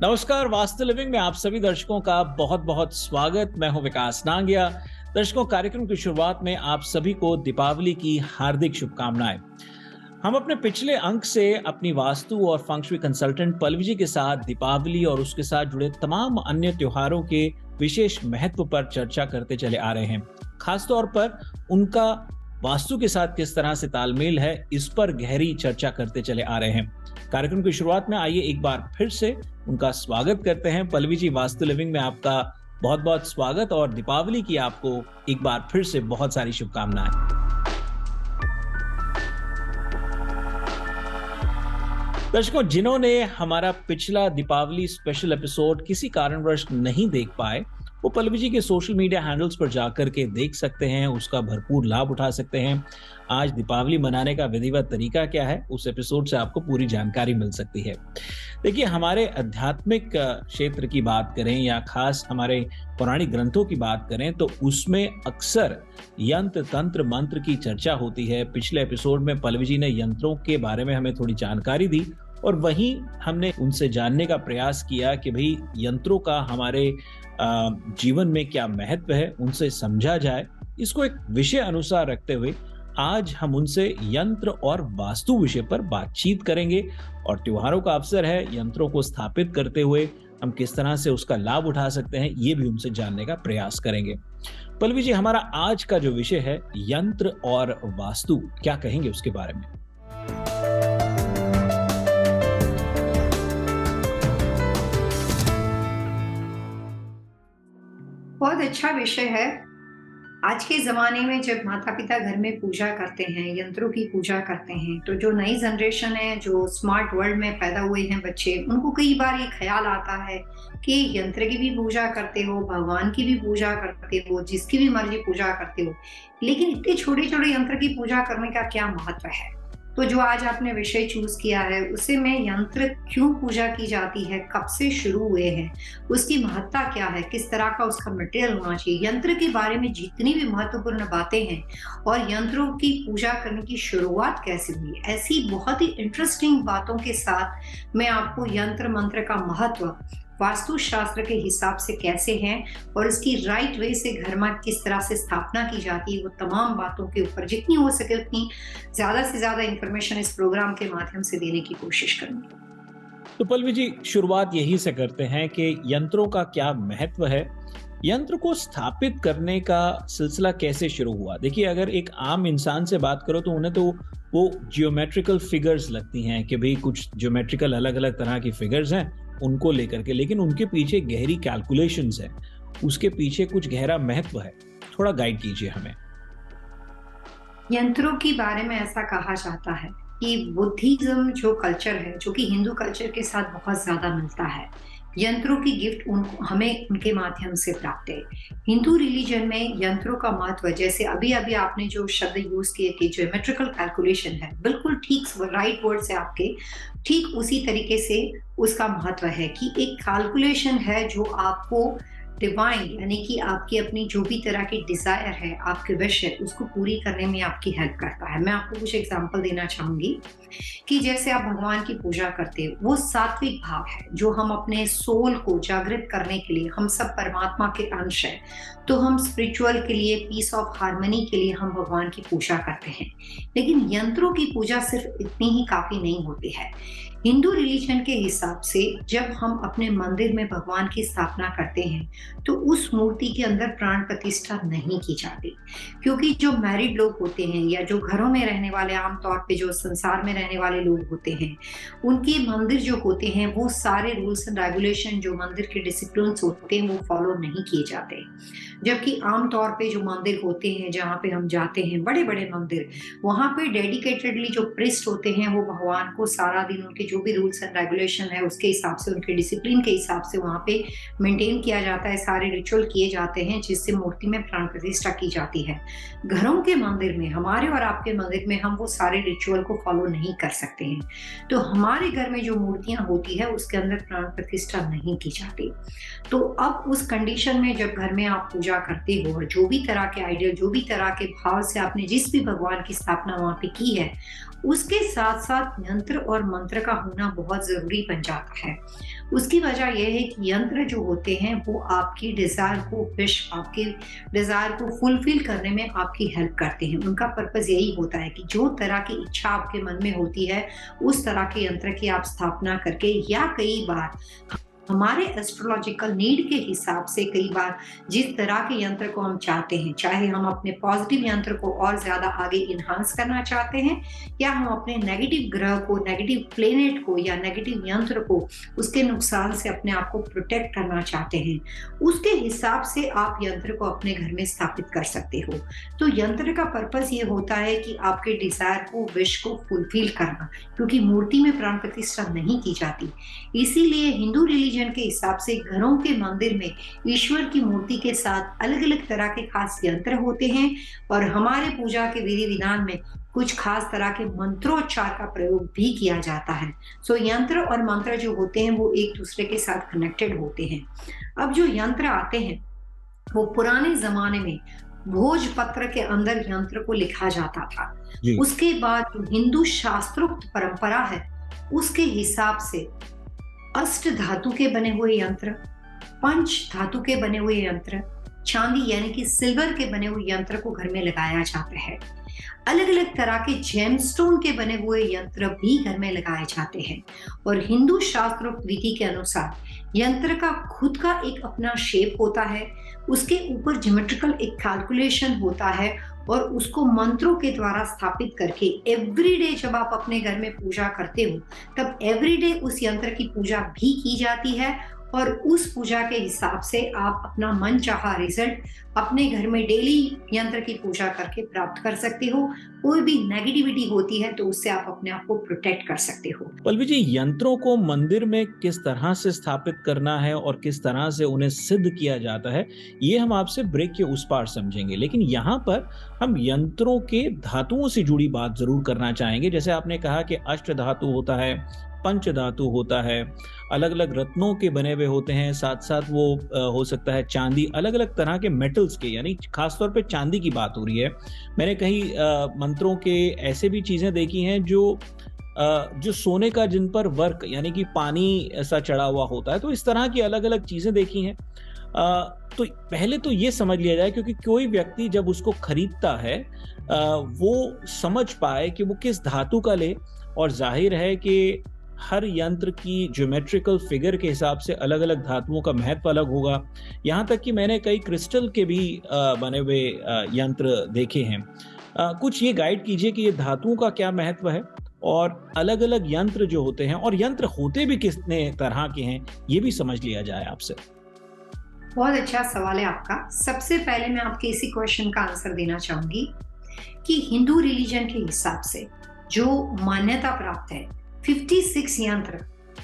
नमस्कार, वास्तु लिविंग में आप सभी दर्शकों का बहुत बहुत स्वागत। मैं हूं विकास नांगिया। दर्शकों, कार्यक्रम की शुरुआत में आप सभी को दीपावली की हार्दिक शुभकामनाएं। हम अपने पिछले अंक से अपनी वास्तु और फंक्शुई कंसल्टेंट पल्लवी जी के साथ दीपावली और उसके साथ जुड़े तमाम अन्य त्योहारों के विशेष महत्व पर चर्चा करते चले आ रहे हैं। खासतौर पर उनका वास्तु के साथ किस तरह से तालमेल है, इस पर गहरी चर्चा करते चले आ रहे हैं। कार्यक्रम की शुरुआत में आइए एक बार फिर से उनका स्वागत करते हैं। पल्लवी जी, वास्तु लिविंग में आपका बहुत बहुत स्वागत और दीपावली की आपको एक बार फिर से बहुत सारी शुभकामनाएं। दर्शकों, जिन्होंने हमारा पिछला दीपावली स्पेशल एपिसोड किसी कारणवश नहीं देख पाए, वो पल्लवी जी के सोशल मीडिया हैंडल्स पर जाकर के देख सकते हैं, उसका भरपूर लाभ उठा सकते हैं। आज दीपावली मनाने का विधिवत तरीका क्या है, उस एपिसोड से आपको पूरी जानकारी मिल सकती है। देखिए, हमारे आध्यात्मिक क्षेत्र की बात करें या खास हमारे पौराणिक ग्रंथों की बात करें तो उसमें अक्सर यंत्र तंत्र मंत्र की चर्चा होती है। पिछले एपिसोड में पल्लवी जी ने यंत्रों के बारे में हमें थोड़ी जानकारी दी और वहीं हमने उनसे जानने का प्रयास किया कि भाई यंत्रों का हमारे जीवन में क्या महत्व है, उनसे समझा जाए। इसको एक विषय अनुसार रखते हुए आज हम उनसे यंत्र और वास्तु विषय पर बातचीत करेंगे और त्योहारों का अवसर है, यंत्रों को स्थापित करते हुए हम किस तरह से उसका लाभ उठा सकते हैं, ये भी उनसे जानने का प्रयास करेंगे। पल्लवी जी, हमारा आज का जो विषय है यंत्र और वास्तु, क्या कहेंगे उसके बारे में? बहुत अच्छा विषय है। आज के ज़माने में जब माता-पिता घर में पूजा करते हैं, यंत्रों की पूजा करते हैं, तो जो नई जनरेशन है, जो स्मार्ट वर्ल्ड में पैदा हुए हैं बच्चे, उनको कई बार ये ख़्याल आता है कि यंत्र की भी पूजा करते हो, भगवान की भी पूजा करते हो, जिसकी भी मर्ज़ी पूजा करते हो, लेकिन इतने छोटे-छोटे यंत्र की पूजा करने का क्या महत्व है? तो जो आज आपने विषय चूज़ किया है, उसे में यंत्र क्यों पूजा की जाती है, कब से शुरू हुए हैं, उसकी महत्ता क्या है, किस तरह का उसका मटेरियल होना चाहिए, यंत्र के बारे में जितनी भी महत्वपूर्ण बातें हैं और यंत्रों की पूजा करने की शुरुआत कैसे हुई, ऐसी बहुत ही इंटरेस्टिंग बातों के साथ मैं आपको यंत्र मंत्र का महत्व वास्तु शास्त्र के हिसाब से कैसे हैं और इसकी राइट वे से घर में किस तरह से स्थापना की जाती है, वो तमाम बातों के ऊपर जितनी हो सके उतनी ज़्यादा से ज़्यादा इंफॉर्मेशन इस प्रोग्राम के माध्यम से देने की कोशिश करूँगी। तो पल्लवी जी, शुरुआत यही से करते हैं कि यंत्रों का क्या महत्व है, यंत्र को स्थापित करने का सिलसिला कैसे शुरू हुआ। देखिए, अगर एक आम इंसान से बात करो तो उन्हें तो वो जियोमेट्रिकल फिगर्स लगती हैं कि भाई कुछ जियोमेट्रिकल अलग अलग तरह की फिगर्स हैं, उनको लेकर के, लेकिन उनके पीछे गहरी कैलकुलेशंस है, उसके पीछे कुछ गहरा महत्व है। थोड़ा गाइड कीजिए हमें। यंत्रों के बारे में ऐसा कहा जाता है कि बुद्धिज्म जो कल्चर है, जो कि हिंदू कल्चर के साथ बहुत ज्यादा मिलता है, यंत्रों की गिफ्ट उनको हमें उनके माध्यम से प्राप्त है। हिंदू रिलीजन में यंत्रों का महत्व, जैसे अभी अभी आपने जो शब्द यूज किए कि ज्योमेट्रिकल कैलकुलेशन है, बिल्कुल ठीक राइट वर्ड से आपके ठीक उसी तरीके से उसका महत्व है कि एक कैलकुलेशन है जो आपको डिवाइन यानी कि आपकी अपनी जो भी तरह की डिजायर है, आपके विश है, उसको पूरी करने में आपकी हेल्प करता है। मैं आपको कुछ एग्जांपल देना चाहूंगी कि जैसे आप भगवान की पूजा करते हो, वो सात्विक भाव है जो हम अपने सोल को जागृत करने के लिए, हम सब परमात्मा के अंश है, तो हम स्पिरिचुअल के लिए, पीस ऑफ हार्मनी के लिए हम भगवान की पूजा करते हैं। लेकिन यंत्रों की पूजा सिर्फ इतनी ही काफी नहीं होती है। हिंदू रिलीजन के हिसाब से जब हम अपने मंदिर में भगवान की स्थापना करते हैं तो उस मूर्ति के अंदर प्राण प्रतिष्ठा नहीं की जाती, क्योंकि जो मैरिड लोग होते हैं या जो घरों में रहने वाले, आमतौर पे जो संसार में रहने वाले लोग होते हैं, उनके मंदिर जो होते हैं वो सारे रूल्स एंड रेगुलेशन, जो मंदिर के डिसिप्लिन होते हैं, वो फॉलो नहीं किए जाते। जबकि आमतौर पे जो मंदिर होते हैं जहाँ पे हम जाते हैं, बड़े बड़े मंदिर, वहाँ पे डेडिकेटेडली जो प्रिस्ट होते हैं वो भगवान को सारा दिन उनके जो भी रूल्स एंड रेगुलेशन है उसके हिसाब से, उनके डिसिप्लिन के हिसाब से वहाँ पे मेंटेन किया जाता है, सारे रिचुअल किए जाते हैं जिससे मूर्ति में प्राण प्रतिष्ठा की जाती है। घरों के मंदिर में, हमारे और आपके मंदिर में, हम वो सारे रिचुअल को फॉलो नहीं कर सकते हैं। तो हमारे घर में जो मूर्तियां होती है उसके अंदर प्राण प्रतिष्ठा नहीं की जाती। तो अब उस कंडीशन में जब घर में आप पूजा करते हो और जो भी तरह के आइडियल, जो भी तरह के भाव से आपने जिस भी भगवान की स्थापना वहां पे की है, उसके साथ साथ यंत्र और मंत्र का होना बहुत जरूरी बन जाता है। उसकी वजह यह है कि यंत्र जो होते हैं वो आपकी डिजायर को विश आपके डिजायर को फुलफिल करने में आपकी हेल्प करते हैं। उनका पर्पस यही होता है कि जो तरह की इच्छा आपके मन में होती है उस तरह के यंत्र की आप स्थापना करके, या कई बार हमारे एस्ट्रोलॉजिकल नीड के हिसाब से कई बार जिस तरह के यंत्र को हम चाहते हैं, चाहे हम अपने पॉजिटिव यंत्र को और ज्यादा आगे इन्हांस करना चाहते हैं, या हम अपने नेगेटिव ग्रह को, नेगेटिव प्लेनेट को या नेगेटिव यंत्र को उसके नुकसान से अपने आप को प्रोटेक्ट करना चाहते हैं, उसके हिसाब से आप यंत्र को अपने घर में स्थापित कर सकते हो। तो यंत्र का पर्पस ये होता है कि आपके डिजायर को, विश को फुलफिल करना, क्योंकि मूर्ति में प्राण प्रतिष्ठा नहीं की जाती। इसीलिए हिंदू रिलीजन के हिसाब से घरों के मंदिर में ईश्वर की मूर्ति के साथ अलग अलग तरह के खास यंत्र होते हैं, और हमारे पूजा के विधि विधान में कुछ खास तरह के मंत्रोच्चार का प्रयोग भी किया जाता है। सो यंत्र और मंत्र जो होते हैं वो एक दूसरे के साथ कनेक्टेड होते हैं। अब जो यंत्र आते हैं वो पुराने जमाने में भोजपत्र के अंदर यंत्र को लिखा जाता था। उसके बाद जो हिंदू शास्त्रोक्त परंपरा है उसके हिसाब से अष्ट धातु के बने हुए यंत्र, पंच धातु के बने हुए यंत्र, चांदी यानी कि सिल्वर के बने हुए यंत्र को घर में लगाया जाता है। अलग अलग तरह के जेमस्टोन के बने हुए यंत्र भी घर में लगाए जाते हैं। और हिंदू शास्त्रोक्त विधि के अनुसार यंत्र का खुद का एक अपना शेप होता है, उसके ऊपर ज्योमेट्रिकल एक कैलकुलेशन होता है, और उसको मंत्रों के द्वारा स्थापित करके एवरीडे जब आप अपने घर में पूजा करते हो तब एवरीडे उस यंत्र की पूजा भी की जाती है, और उस पूजा के हिसाब से आप अपना मनचाहा रिजल्ट अपने घर में डेली यंत्र की पूजा करके प्राप्त कर सकते हो। कोई भी नेगेटिविटी होती है तो उससे आप अपने आप को प्रोटेक्ट कर सकते हो। पल्लवी जी, यंत्रों को मंदिर में किस तरह से स्थापित करना है और किस तरह से उन्हें सिद्ध किया जाता है, ये हम आपसे ब्रेक के उस पार समझेंगे, लेकिन यहाँ पर हम यंत्रों के धातुओं से जुड़ी बात जरूर करना चाहेंगे। जैसे आपने कहा कि अष्ट धातु होता है, पंच धातु होता है, अलग अलग रत्नों के बने हुए होते हैं, साथ साथ वो हो सकता है चांदी, अलग अलग तरह के मेटल्स के, यानी खासतौर पे चांदी की बात हो रही है। मैंने कहीं मंत्रों के ऐसे भी चीजें देखी हैं जो सोने का, जिन पर वर्क यानी कि पानी ऐसा चढ़ा हुआ होता है। तो इस तरह की अलग अलग चीजें देखी हैं। तो पहले तो ये समझ लिया जाए, क्योंकि कोई व्यक्ति जब उसको खरीदता है वो समझ पाए कि वो किस धातु का ले, और जाहिर है कि हर यंत्र की ज्योमेट्रिकल फिगर के हिसाब से अलग अलग धातुओं का महत्व अलग होगा। यहाँ तक कि मैंने कई क्रिस्टल के भी बने हुए यंत्र देखे हैं। कुछ ये गाइड कीजिए कि ये धातुओं का क्या महत्व है, और अलग अलग यंत्र जो होते हैं, और यंत्र होते भी कितने तरह के हैं, ये भी समझ लिया जाए आपसे। बहुत अच्छा सवाल है आपका। सबसे पहले मैं आपके इसी क्वेश्चन का आंसर देना चाहूंगी कि हिंदू रिलीजन के हिसाब से जो मान्यता प्राप्त है 56 यंत्र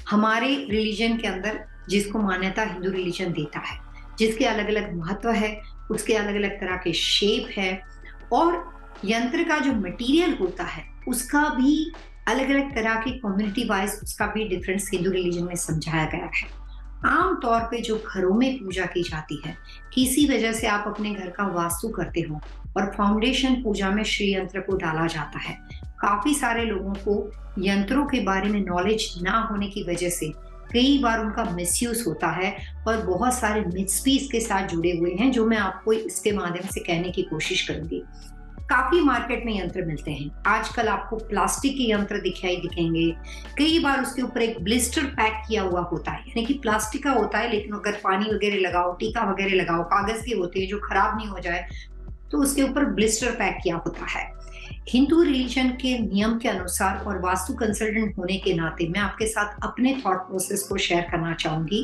हमारे रिलीजन के अंदर, जिसको मान्यता हिंदू रिलीजन देता है, जिसके अलग अलग महत्व है, उसके अलग अलग तरह के शेप है, और यंत्र का जो मटेरियल होता है उसका भी अलग अलग तरह के कम्युनिटी वाइज उसका भी डिफरेंस हिंदू रिलीजन में समझाया गया है। आम तौर पे जो घरों में पूजा की जाती है, किसी वजह से आप अपने घर का वास्तु करते हो और फाउंडेशन पूजा में श्री यंत्र को डाला जाता है। काफी सारे लोगों को यंत्रों के बारे में नॉलेज ना होने की वजह से कई बार उनका मिसयूज होता है, और बहुत सारे मिथ्स भी इसके साथ जुड़े हुए हैं जो मैं आपको इसके माध्यम से कहने की कोशिश करूंगी। काफी मार्केट में यंत्र मिलते हैं। आजकल आपको प्लास्टिक के यंत्र दिखाई दिखेंगे। कई बार उसके ऊपर एक ब्लिस्टर पैक किया हुआ होता है, यानी कि प्लास्टिक का होता है, लेकिन अगर पानी वगैरह लगाओ, टीका वगैरह लगाओ, कागज के होते हैं जो खराब नहीं हो जाए, तो उसके ऊपर ब्लिस्टर पैक किया होता है। हिंदू रिलीजन के नियम के अनुसार और वास्तु कंसल्टेंट होने के नाते मैं आपके साथ अपने थॉट प्रोसेस को शेयर करना चाहूंगी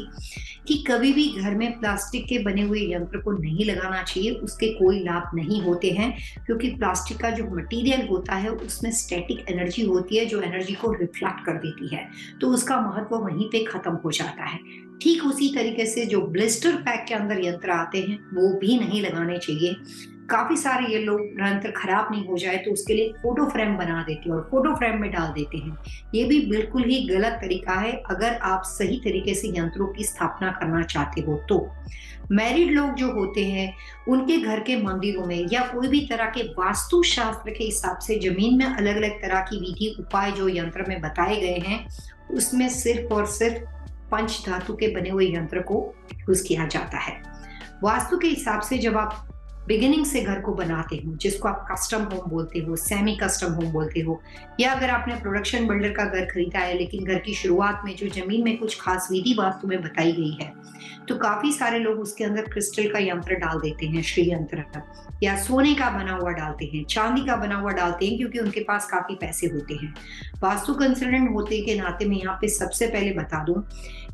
कि कभी भी घर में प्लास्टिक के बने हुए यंत्र को नहीं लगाना चाहिए। उसके कोई लाभ नहीं होते हैं, क्योंकि प्लास्टिक का जो मटेरियल होता है उसमें स्टैटिक एनर्जी होती है जो एनर्जी को रिफ्लेक्ट कर देती है, तो उसका महत्व वहीं पे खत्म हो जाता है। ठीक उसी तरीके से जो ब्लिस्टर पैक के अंदर यंत्र आते हैं वो भी नहीं लगाने चाहिए। काफी सारे ये लोग यंत्र खराब नहीं हो जाए तो उसके लिए फोटो फ्रेम बना देते हैं और फोटो फ्रेम में डाल देते हैं। ये भी बिल्कुल ही गलत तरीका है अगर आप सही तरीके से यंत्रों की स्थापना करना चाहते हो तो। मैरिड लोग जो होते हैं उनके घर के मंदिरों में या कोई भी तरह के वास्तु शास्त्र के हिसाब से जमीन में अलग अलग तरह की विधि उपाय जो यंत्र में बताए गए हैं उसमें सिर्फ और सिर्फ पंच धातु के बने हुए यंत्र को यूज किया जाता है। वास्तु के हिसाब से जब आप बिगिनिंग से घर को बनाते हो, जिसको आप कस्टम होम बोलते हो, सेमी कस्टम होम बोलते हो, या अगर आपने प्रोडक्शन बिल्डर का घर खरीदा है लेकिन घर की शुरुआत में जो जमीन में कुछ खास विधि वास्तु में बताई गई है, तो काफी सारे लोग उसके अंदर क्रिस्टल का यंत्र डाल देते हैं, श्री यंत्र का, या सोने का बना हुआ डालते हैं, चांदी का बना हुआ डालते हैं, क्योंकि उनके पास काफी पैसे होते हैं। वास्तु कंसल्टेंट होते के नाते मैं यहाँ पे सबसे पहले बता दूं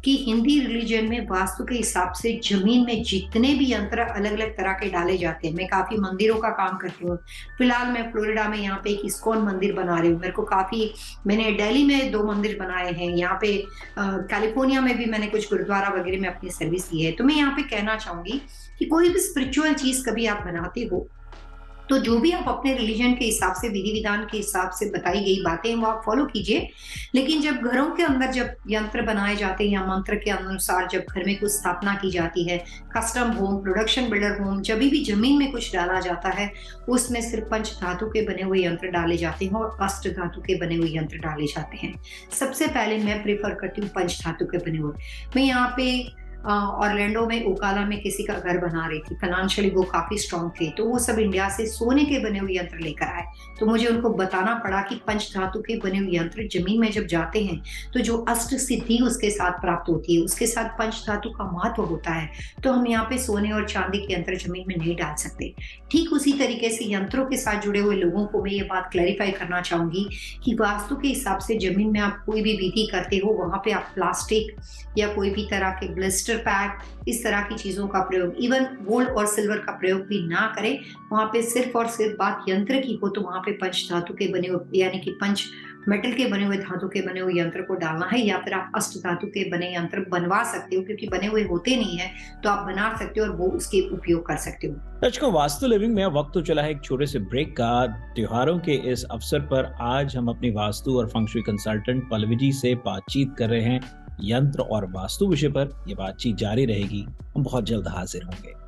कि हिंदी रिलीजन में वास्तु के हिसाब से जमीन में जितने भी यंत्र अलग अलग तरह के डाले जाते हैं, मैं काफी मंदिरों का काम करती हूँ। फिलहाल मैं फ्लोरिडा में यहाँ पे एक इस्कॉन मंदिर बना रही हूँ। मैंने दिल्ली में 2 मंदिर बनाए हैं, यहाँ पे कैलिफोर्निया में भी मैंने कुछ गुरुद्वारा वगैरह में अपनी सर्विस दी है। तो मैं यहाँ पे कहना चाहूंगी कि कोई भी स्पिरिचुअल चीज कभी आप बनाते हो तो जो भी आप अपने रिलीजन के हिसाब से, विधि विधान के हिसाब से बताई गई बातें वो आप फॉलो कीजिए। लेकिन जब घरों के अंदर जब यंत्र बनाए जाते हैं या मंत्र के अनुसार जब घर में कुछ स्थापना की जाती है, custom home, production builder home, जब भी जमीन में कुछ डाला जाता है उसमें सिर्फ पंच धातु के बने हुए यंत्र डाले जाते हैं और अष्ट धातु के बने हुए यंत्र डाले जाते हैं। सबसे पहले मैं प्रेफर करती हूँ पंच धातु के बने हुए। मैं यहाँ पे ऑरलैंडो में ओकाला में किसी का घर बना रही थी, फाइनेंशियली वो काफी स्ट्रांग थे, तो वो सब इंडिया से सोने के बने हुए यंत्र लेकर आए। तो मुझे उनको बताना पड़ा कि पंच धातु के बने हुए यंत्र जमीन में जब जाते हैं तो जो अष्ट सिद्धि उसके साथ प्राप्त होती है, उसके साथ पंच धातु का महत्व होता है। तो हम यहाँ पे सोने और चांदी के यंत्र जमीन में नहीं डाल सकते। ठीक उसी तरीके से यंत्रों के साथ जुड़े हुए लोगों को मैं ये बात क्लैरिफाई करना चाहूंगी कि वास्तु के हिसाब से जमीन में आप कोई भी विधि करते हो, वहां पे आप प्लास्टिक या कोई भी तरह के ब्लिस्टर पैक, इस तरह की चीजों का प्रयोग, इवन गोल्ड और सिल्वर का प्रयोग भी ना करें। वहां पे सिर्फ और सिर्फ बात यंत्र की हो तो वहां पे पंच धातु के बने हुए यानी कि पंच मेटल के बने हुए धातु के बने हुए यंत्र को डालना है, या फिर आप अष्ट धातु के बने यंत्र बनवा सकते हो, क्योंकि बने हुए होते नहीं है तो आप बना सकते हो और वो उसके उपयोग कर सकते हो। दर्शकों, वास्तु लिविंग में वक्त तो चला है एक छोटे से ब्रेक का। त्योहारों के इस अवसर पर आज हम अपनी वास्तु और फंक्शुई कंसल्टेंट पल्लवी जी से बातचीत कर रहे हैं यंत्र और वास्तु विषय पर। ये बातचीत जारी रहेगी, हम बहुत जल्द हाजिर होंगे।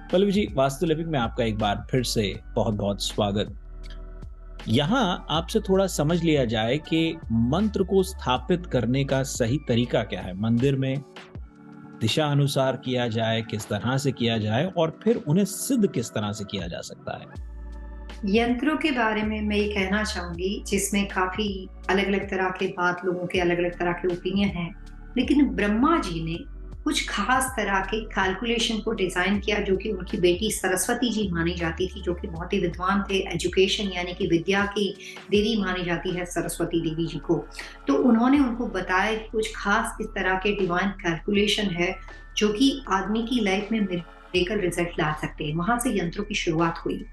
पल्लवी जी, वास्तु लिविंग में आपका एक बार फिर से बहुत बहुत स्वागत। यहाँ आपसे थोड़ा समझ लिया जाए कि मंत्र को स्थापित करने का सही तरीका क्या है। मंदिर में दिशा अनुसार किया जाए, किस तरह से किया जाए, और फिर उन्हें सिद्ध किस तरह से किया जा सकता है। यंत्रों के बारे में मैं ये कहना चाहूंगी, जिसमें काफी अलग अलग तरह के बात, लोगों के अलग अलग तरह के ओपिनियन है, लेकिन ब्रह्मा जी ने कुछ खास तरह के कैलकुलेशन को डिजाइन किया, जो कि उनकी बेटी सरस्वती जी मानी जाती थी, जो कि बहुत ही विद्वान थे। एजुकेशन यानी कि विद्या की देवी मानी जाती है सरस्वती देवी जी को। तो उन्होंने उनको बताया कि कुछ खास इस तरह के डिवाइन कैलकुलेशन है जो कि आदमी की लाइफ में मेडिकल रिजल्ट ला सकते हैं। वहां से यंत्रों की शुरुआत हुई,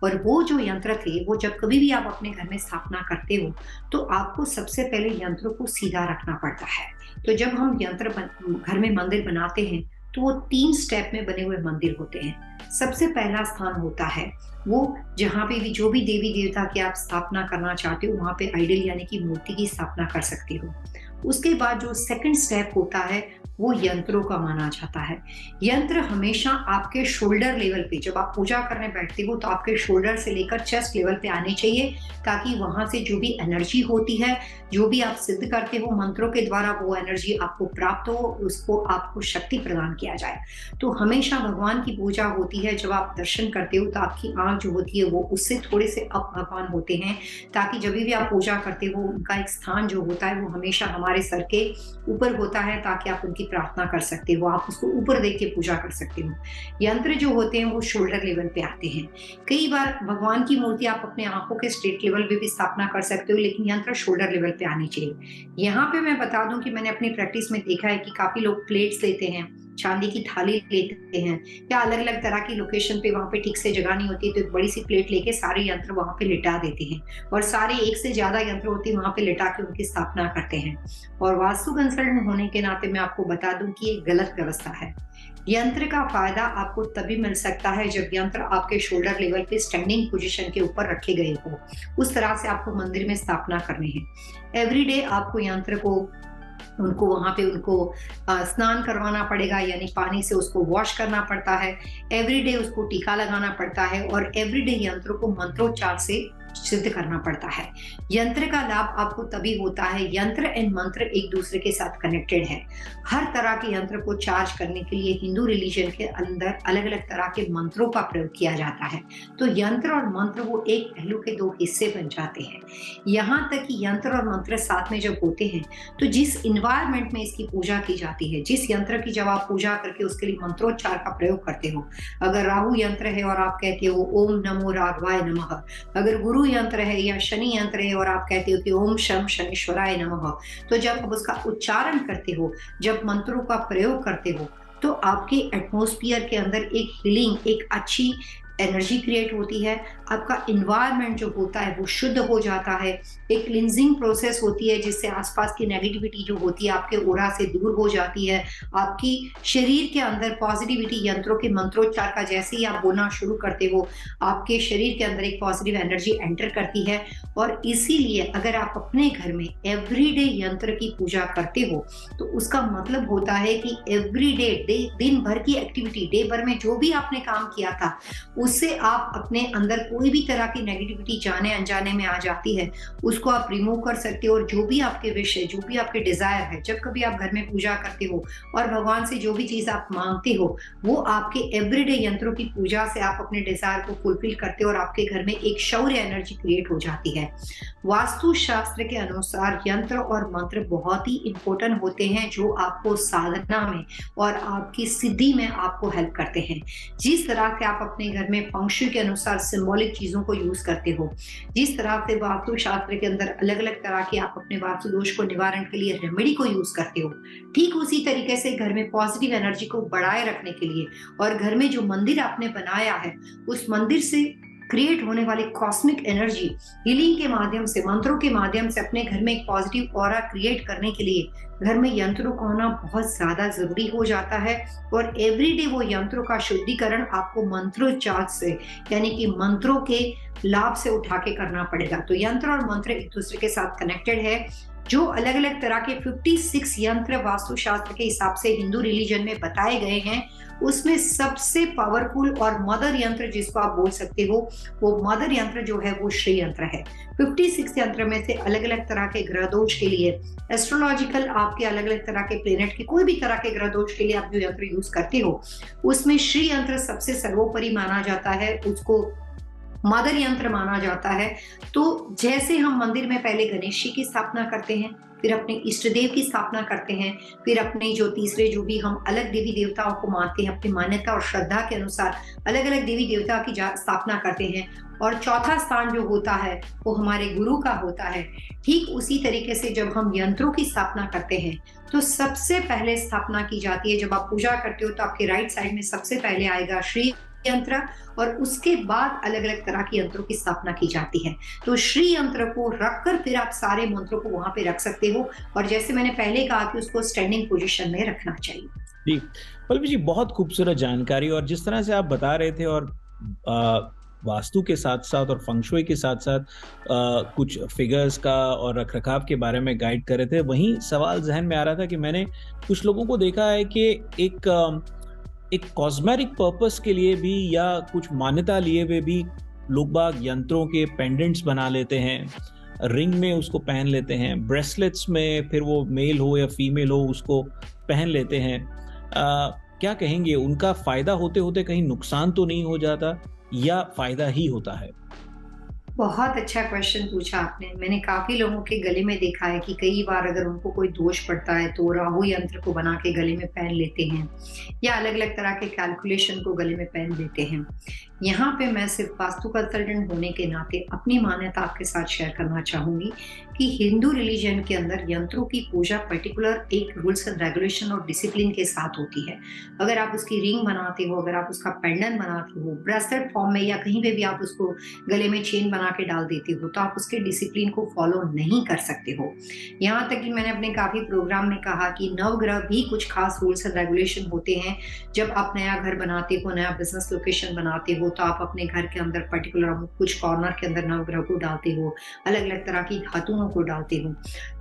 और वो जो यंत्र थे वो जब कभी भी आप अपने घर में स्थापना करते हो तो आपको सबसे पहले यंत्रों को सीधा रखना पड़ता है। तो जब हम यंत्र घर में मंदिर बनाते हैं तो वो 3 स्टेप में बने हुए मंदिर होते हैं। सबसे पहला स्थान होता है वो जहाँ पे भी जो भी देवी देवता की आप स्थापना करना चाहते हो वहां पे आइडल यानी कि मूर्ति की स्थापना कर सकते हो। उसके बाद जो सेकंड स्टेप होता है वो यंत्रों का माना जाता है। यंत्र हमेशा आपके शोल्डर लेवल पे, जब आप पूजा करने बैठते हो तो आपके शोल्डर से लेकर चेस्ट लेवल पे आने चाहिए, ताकि वहां से जो भी एनर्जी होती है, जो भी आप सिद्ध करते हो मंत्रों के द्वारा, वो एनर्जी आपको प्राप्त हो, उसको आपको शक्ति प्रदान किया जाए। तो हमेशा भगवान की पूजा होती है, जब आप दर्शन करते हो तो आपकी आंख जो होती है वो उससे थोड़े से अप भगवान होते हैं, ताकि जब भी आप पूजा करते हो उनका एक स्थान जो होता है वो हमेशा हमारे सर के ऊपर होता है, ताकि आप उनकी प्रार्थना कर सकते हो, आप उसको ऊपर देख के पूजा कर सकते हो। यंत्र जो होते हैं वो शोल्डर लेवल पे आते हैं। कई बार भगवान की मूर्ति आप अपने आंखों के स्ट्रेट लेवल पे भी स्थापना कर सकते हो, लेकिन यंत्र शोल्डर लेवल पे आनी चाहिए। यहाँ पे मैं बता दूं कि मैंने अपनी प्रैक्टिस में देखा है कि काफी लोग प्लेट्स लेते हैं, चांदी की थाली लेते हैं, या अलग अलग तरह की लोकेशन पे वहां पे ठीक से जगह नहीं होती तो एक बड़ी सी प्लेट लेके सारे यंत्र वहां पे लिटा देते हैं, और सारे एक से ज्यादा यंत्र होते हैं वहां पे लिटा के उनकी स्थापना करते हैं। और वास्तु कंसल्टेंट होने के नाते मैं आपको बता दूं कि ये गलत व्यवस्था है। यंत्र का फायदा आपको तभी मिल सकता है जब यंत्र आपके शोल्डर लेवल पे स्टैंडिंग पोजीशन के ऊपर रखे गए हो। उस तरह से आपको मंदिर में स्थापना करनी है। एवरीडे आपको यंत्र को उनको वहां पे उनको स्नान करवाना पड़ेगा, यानी पानी से उसको वॉश करना पड़ता है। एवरीडे उसको टीका लगाना पड़ता है और एवरीडे यंत्र को मंत्रोच्चार से सिद्ध करना पड़ता है। यंत्र का लाभ आपको तभी होता है, यंत्र एंड मंत्र एक दूसरे के साथ कनेक्टेड है। हर तरह के यंत्र को चार्ज करने के लिए हिंदू रिलीजन के अंदर अलग अलग तरह के मंत्रों का प्रयोग किया जाता है। तो यंत्र और मंत्र वो एक पहलू के दो हिस्से बन जाते हैं। यहाँ तक कि यंत्र और मंत्र साथ में जब होते हैं तो जिस इन्वायरमेंट में इसकी पूजा की जाती है, जिस यंत्र की जब आप पूजा करके उसके लिए मंत्रोच्चार का प्रयोग करते हो, अगर राहु यंत्र है और आप कहते हो ओम नमो राघवाय नमः, अगर गुरु यंत्र है या शनि यंत्र है और आप कहते हो कि ओम शम शनीश्वराय नमः, तो जब आप उसका उच्चारण करते हो, जब मंत्रों का प्रयोग करते हो, तो आपके एटमॉस्फेयर के अंदर एक हीलिंग, एक अच्छी एनर्जी क्रिएट होती है। आपका इन्वायरमेंट जो होता है वो शुद्ध हो जाता है। एक क्लिनजिंग प्रोसेस होती है जिससे आसपास की नेगेटिविटी जो होती है आपके ओरा से दूर हो जाती है। आपकी शरीर के अंदर पॉजिटिविटी, यंत्रों के मंत्रोच्चार का जैसे ही आप बोलना शुरू करते हो, आपके शरीर के अंदर एक पॉजिटिव एनर्जी एंटर करती है। और इसीलिए अगर आप अपने घर में एवरीडे यंत्र की पूजा करते हो तो उसका मतलब होता है कि एवरीडे दिन भर की एक्टिविटी, डे भर में जो भी आपने काम किया था उससे आप अपने अंदर कोई भी तरह की नेगेटिविटी जाने अनजाने में आ जाती है, उसको आप रिमूव कर सकते हो। और जो भी आपके विश है, जो भी आपके डिजायर है, जब कभी आप घर में पूजा करते हो और भगवान से जो भी चीज आप मांगते हो, वो आपके एवरीडे यंत्रों की पूजा से आप अपने डिजायर को फुलफिल करते हो और आपके घर में एक शौर्य एनर्जी क्रिएट हो जाती है। वास्तु शास्त्र के अनुसार यंत्र और मंत्र बहुत ही इंपॉर्टेंट होते हैं, जो आपको साधना में और आपकी सिद्धि में आपको हेल्प करते हैं। जिस तरह से आप अपने घर में फंक्शू के अनुसार सिंबॉलिक चीजों को यूज करते हो, जिस तरह से वास्तु शास्त्र के अंदर अलग अलग तरह के आप अपने वास्तु दोष को निवारण के लिए रेमेडी को यूज करते हो, ठीक उसी तरीके से घर में पॉजिटिव एनर्जी को बढ़ाए रखने के लिए और घर में जो मंदिर आपने बनाया है उस मंदिर से क्रिएट होने वाली कॉस्मिक एनर्जी हीलिंग के माध्यम से, मंत्रों के माध्यम से अपने घर में एक पॉजिटिव ऑरा क्रिएट करने के लिए घर में यंत्रों का होना बहुत ज्यादा जरूरी हो जाता है। और एवरीडे वो यंत्रों का शुद्धिकरण आपको मंत्रोच्चार से, यानी कि मंत्रों के लाभ से उठा के करना पड़ेगा। तो यंत्र और मंत्र एक दूसरे के साथ कनेक्टेड है। जो अलग अलग तरह के 56 यंत्र वास्तुशास्त्र के हिसाब से हिंदू रिलीजन में बताए गए हैं, उसमें सबसे पावरफुल और मदर यंत्र जिसको आप बोल सकते हो, वो मदर यंत्र जो है वो श्री यंत्र है। 56 यंत्र में से अलग अलग तरह के ग्रह दोष के लिए, एस्ट्रोलॉजिकल आपके अलग अलग तरह के प्लेनेट के कोई भी तरह के ग्रह दोष के लिए आप जो यंत्र यूज करते हो, उसमें श्री यंत्र सबसे सर्वोपरि माना जाता है, उसको मदर यंत्र माना जाता है। तो जैसे हम मंदिर में पहले गणेश जी की स्थापना करते हैं, फिर अपने इष्ट देव की स्थापना करते हैं, फिर अपने जो तीसरे जो भी हम अलग देवी देवताओं को मानते हैं, अपनी मान्यता और श्रद्धा के अनुसार अलग अलग देवी देवता की स्थापना करते हैं, और चौथा स्थान जो होता है वो हमारे गुरु का होता है। ठीक उसी तरीके से जब हम यंत्रों की स्थापना करते हैं तो सबसे पहले स्थापना की जाती है, जब आप पूजा करते हो तो आपके राइट साइड में सबसे पहले आएगा श्री यंत्र और उसके बाद अलग अलग तरह के यंत्रों की स्थापना की जाती है। तो श्री यंत्र को रखकर फिर आप सारे मंत्रों को वहां पे रख सकते हो, और जैसे मैंने पहले कहा कि उसको स्टैंडिंग पोजीशन में रखना चाहिए। जी, पल्लवी जी, बहुत खूबसूरत जानकारी, और जिस तरह से आप बता रहे थे और वास्तु के साथ साथ और फंगशुई के साथ साथ कुछ फिगर्स का और रखरखाव के बारे में गाइड कर रहे थे, वहीं सवाल जहन में आ रहा था कि मैंने कुछ लोगों को देखा है कि एक कॉस्मेटिक पर्पस के लिए भी या कुछ मान्यता लिए हुए भी लोग बाग यंत्रों के पेंडेंट्स बना लेते हैं, रिंग में उसको पहन लेते हैं, ब्रेसलेट्स में, फिर वो मेल हो या फीमेल हो उसको पहन लेते हैं। क्या कहेंगे, उनका फायदा होते होते कहीं नुकसान तो नहीं हो जाता या फायदा ही होता है? बहुत अच्छा क्वेश्चन पूछा आपने। मैंने काफी लोगों के गले में देखा है कि कई बार अगर उनको कोई दोष पड़ता है तो राहु यंत्र को बना के गले में पहन लेते हैं या अलग अलग तरह के कैलकुलेशन को गले में पहन लेते हैं। यहाँ पे मैं सिर्फ वास्तु कंसल्टेंट होने के नाते अपनी मान्यता आपके साथ शेयर करना चाहूंगी कि हिंदू रिलीजन के अंदर यंत्रों की पूजा पर्टिकुलर एक रूल्स एंड रेगुलेशन और डिसिप्लिन के साथ होती है। अगर आप उसकी रिंग बनाते हो, अगर आप उसका पेंडेंट बनाते हो, ब्रेसलेट फॉर्म में या कहीं पे भी आप उसको गले में चेन बना बना के डाल देते हो तो आप उसके डिसिप्लिन को फॉलो नहीं कर सकते हो। यहाँ तक कि मैंने अपने काफी प्रोग्राम में कहा कि नवग्रह भी कुछ खास रूल्स एंड रेगुलेशन होते हैं। जब आप नया घर बनाते हो, नया बिजनेस लोकेशन बनाते हो, तो आप अपने घर के अंदर पर्टिकुलर कुछ कॉर्नर के अंदर नवग्रह को डालते हो, अलग अलग तरह की धातुओं को डालते हो।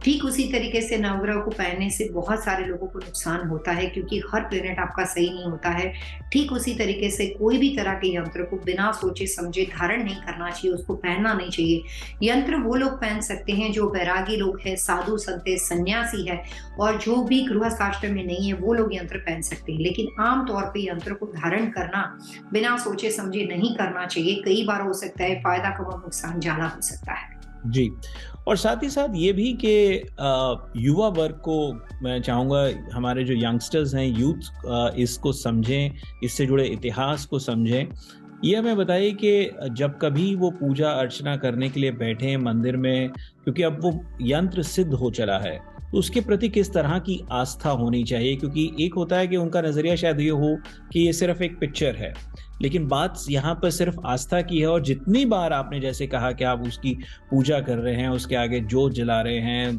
ठीक उसी तरीके से नवग्रह को पहनने से बहुत सारे लोगों को नुकसान होता है, क्योंकि हर प्लेनेट आपका सही नहीं होता है। ठीक उसी तरीके से कोई भी तरह के यंत्र को बिना सोचे समझे धारण नहीं करना चाहिए, उसको पहनना नहीं चाहिए। यंत्र वो लोग पहन सकते हैं जो वैरागी लोग हैं, साधु संत है, सन्यासी है, और जो भी गृहस्थ आश्रम में नहीं है वो लोग यंत्र पहन सकते हैं। लेकिन आम तौर पे यंत्र को धारण करना बिना सोचे समझे नहीं करना चाहिए। कई बार हो सकता है फायदा कम और नुकसान ज्यादा हो सकता है। जी। और साथ ही साथ ये भी कि युवा वर्ग को मैं चाहूँगा, हमारे जो यंगस्टर्स हैं, यूथ इसको समझें, इससे जुड़े इतिहास को समझें। ये हमें बताइए कि जब कभी वो पूजा अर्चना करने के लिए बैठे हैं मंदिर में, क्योंकि अब वो यंत्र सिद्ध हो चला है, तो उसके प्रति किस तरह की आस्था होनी चाहिए? क्योंकि एक होता है कि उनका नज़रिया शायद ये हो कि ये सिर्फ एक पिक्चर है, लेकिन बात यहाँ पर सिर्फ आस्था की है। और जितनी बार आपने जैसे कहा कि आप उसकी पूजा कर रहे हैं, उसके आगे जोत जला रहे हैं,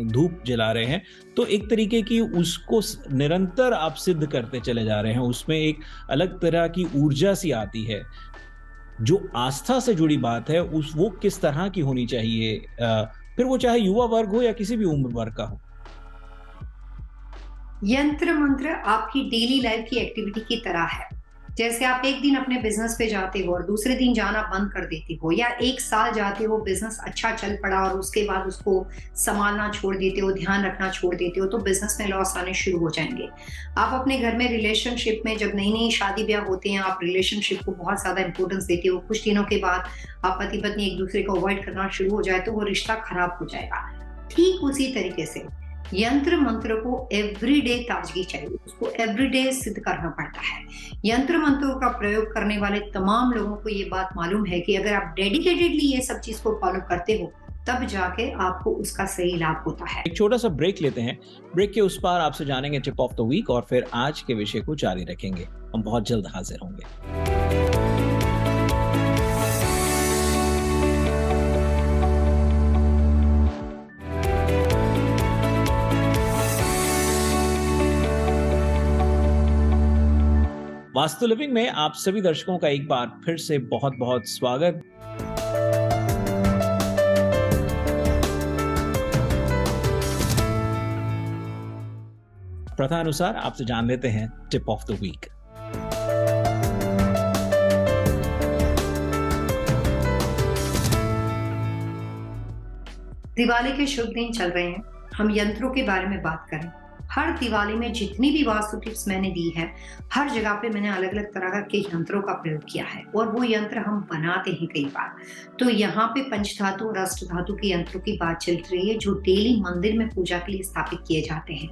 धूप जला रहे हैं, तो एक तरीके की उसको निरंतर आप सिद्ध करते चले जा रहे हैं। उसमें एक अलग तरह की ऊर्जा सी आती है। जो आस्था से जुड़ी बात है वो किस तरह की होनी चाहिए? फिर वो चाहे युवा वर्ग हो या किसी भी उम्र वर्ग का हो। यंत्र मंत्र आपकी डेली लाइफ की एक्टिविटी की तरह है। जैसे आप एक दिन अपने बिजनेस पे जाते हो और दूसरे दिन जाना बंद कर देते हो, या एक साल जाते हो, बिजनेस अच्छा चल पड़ा और उसके बाद उसको संभालना छोड़ देते हो, ध्यान रखना छोड़ देते हो, तो बिजनेस में लॉस आने शुरू हो जाएंगे। आप अपने घर में रिलेशनशिप में जब नई नई शादी ब्याह होते हैं, आप रिलेशनशिप को बहुत ज्यादा इंपॉर्टेंस देते हो। कुछ दिनों के बाद आप पति पत्नी एक दूसरे को अवॉइड करना शुरू हो जाए तो वो रिश्ता खराब हो जाएगा। ठीक उसी तरीके से यंत्र मंत्र को एवरीडे ताजगी चाहिए, उसको एवरीडे सिद्ध करना पड़ता है। यंत्र मंत्रों का प्रयोग करने वाले तमाम लोगों को ये बात मालूम है कि अगर आप डेडिकेटेडली ये सब चीज को फॉलो करते हो तब जाके आपको उसका सही लाभ होता है। एक छोटा सा ब्रेक लेते हैं। ब्रेक के उस पार आपसे जानेंगे टिप ऑफ द वीक और फिर आज के विषय को जारी रखेंगे। हम बहुत जल्द हाजिर होंगे। वास्तु लिविंग में आप सभी दर्शकों का एक बार फिर से बहुत बहुत स्वागत। प्रथा अनुसार आपसे जान लेते हैं tip of the week. Diwali के शुभ दिन चल रहे हैं, हम यंत्रों के बारे में बात करें। हर दिवाली में जितनी भी वास्तु टिप्स मैंने दी है, हर जगह पे मैंने अलग अलग तरह के यंत्रों का प्रयोग किया है, और वो यंत्र हम बनाते हैं कई बार। तो यहाँ पे पंचधातु और अष्ट धातु के यंत्रों की बात चल रही है, जो डेली मंदिर में पूजा के लिए स्थापित किए जाते हैं।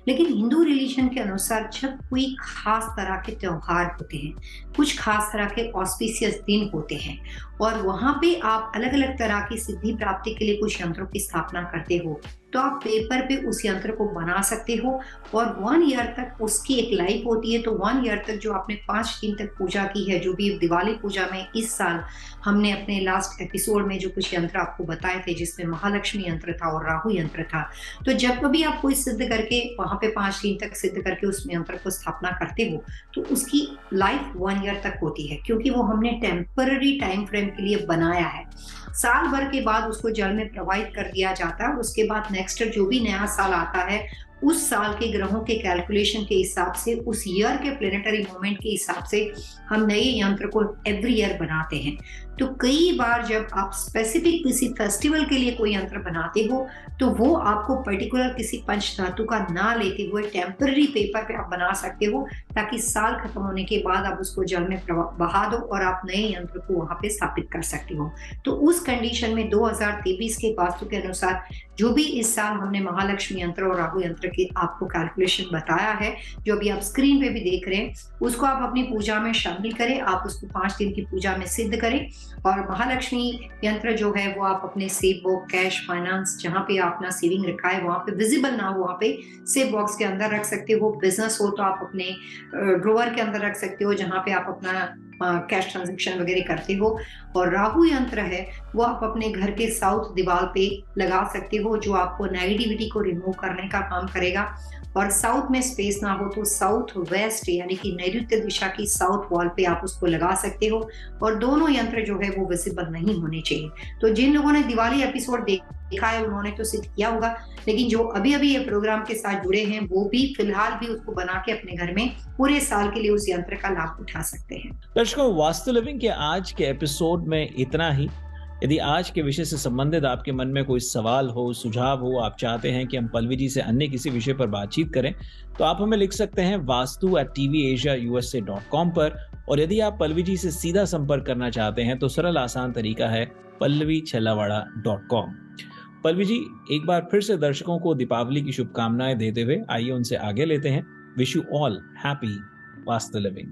लेकिन हिंदू रिलीजन के अनुसार जब कोई खास तरह के त्योहार होते हैं, कुछ खास तरह के ऑस्पिशियस दिन होते हैं, और वहां पे आप अलग अलग तरह की सिद्धि प्राप्ति के लिए कुछ यंत्रों की स्थापना करते हो, तो आप पेपर पे उस यंत्र को बना सकते हो, और 1 ईयर तक उसकी एक लाइफ होती है। तो 1 ईयर तक जो आपने 5 दिन तक पूजा की है, जो भी दिवाली पूजा में इस साल हमने अपने लास्ट एपिसोड में जो कुछ यंत्र आपको बताए थे, जिसमें महालक्ष्मी यंत्र था और राहु यंत्र था, तो जब कभी आप कोई सिद्ध करके वहां पे 5 दिन तक सिद्ध करके उस यंत्र को स्थापना करते हो, तो उसकी लाइफ 1 ईयर तक होती है, क्योंकि वो हमने टेम्पररी टाइम फ्रेम के लिए बनाया है। साल भर के बाद उसको जल में प्रवाहित कर दिया जाता है। उसके बाद नेक्स्ट जो भी नया साल आता है, उस साल के ग्रहों के कैलकुलेशन के हिसाब से, उस ईयर के प्लेनेटरी मूवमेंट के हिसाब से हम नए यंत्र को एवरी ईयर बनाते हैं। तो कई बार जब आप स्पेसिफिक किसी फेस्टिवल के लिए कोई यंत्र बनाते हो, तो वो आपको पर्टिकुलर किसी पंच धातु का ना लेते हुए टेम्पररी पेपर पे आप बना सकते हो, ताकि साल खत्म होने के बाद आप उसको जल में बहा दो और आप नए यंत्र को वहां पे स्थापित कर सकते हो। तो उस कंडीशन में 2023 के वास्तु के अनुसार जो भी इस साल हमने महालक्ष्मी यंत्र और राहु यंत्र की आपको कैलकुलेशन बताया है, जो अभी आप स्क्रीन पे भी देख रहे हैं, उसको आप अपनी पूजा में शामिल करें। आप उसको 5 दिन की पूजा में सिद्ध करें, और महालक्ष्मी यंत्र जो है वो आप अपने सेव बॉक्स, कैश, फाइनेंस, जहाँ पे आप अपना सेविंग रखा है वहां पे विजिबल ना हो, वहां पे सेव बॉक्स के अंदर रख सकते हो। बिजनेस हो तो आप अपने ड्रॉवर के अंदर रख सकते हो, जहाँ पे आप अपना कैश ट्रांजेक्शन वगैरह करते हो। और राहु यंत्र है वो आप अपने घर के साउथ दीवार पे लगा सकते हो, जो आपको नेगेटिविटी को रिमूव करने का काम करेगा। और साउथ में स्पेस ना हो तो साउथ वेस्ट यानी कि नैऋत्य दिशा की साउथ वॉल पे आप उसको लगा सकते हो। और दोनों यंत्र जो है वो विजिबल नहीं होने चाहिए। तो जिन लोगों ने दिवाली एपिसोड देखा है उन्होंने तो सिद्ध किया होगा, लेकिन जो अभी अभी ये प्रोग्राम के साथ जुड़े हैं वो भी फिलहाल भी उसको बना के अपने घर में पूरे साल के लिए उस यंत्र का लाभ उठा सकते हैं। दर्शकों, वास्तु लिविंग के आज के एपिसोड में इतना ही। यदि आज के विषय से संबंधित आपके मन में कोई सवाल हो, सुझाव हो, आप चाहते हैं कि हम पल्लवी जी से अन्य किसी विषय पर बातचीत करें, तो आप हमें लिख सकते हैं vastu@tvasiausa.com पर। और यदि आप पल्लवी जी से सीधा संपर्क करना चाहते हैं तो सरल आसान तरीका है pallavichellawada.com। पल्लवी जी, एक बार फिर से दर्शकों को दीपावली की शुभकामनाएं देते हुए आइए उनसे आगे लेते हैं। Wish you all happy vastu living.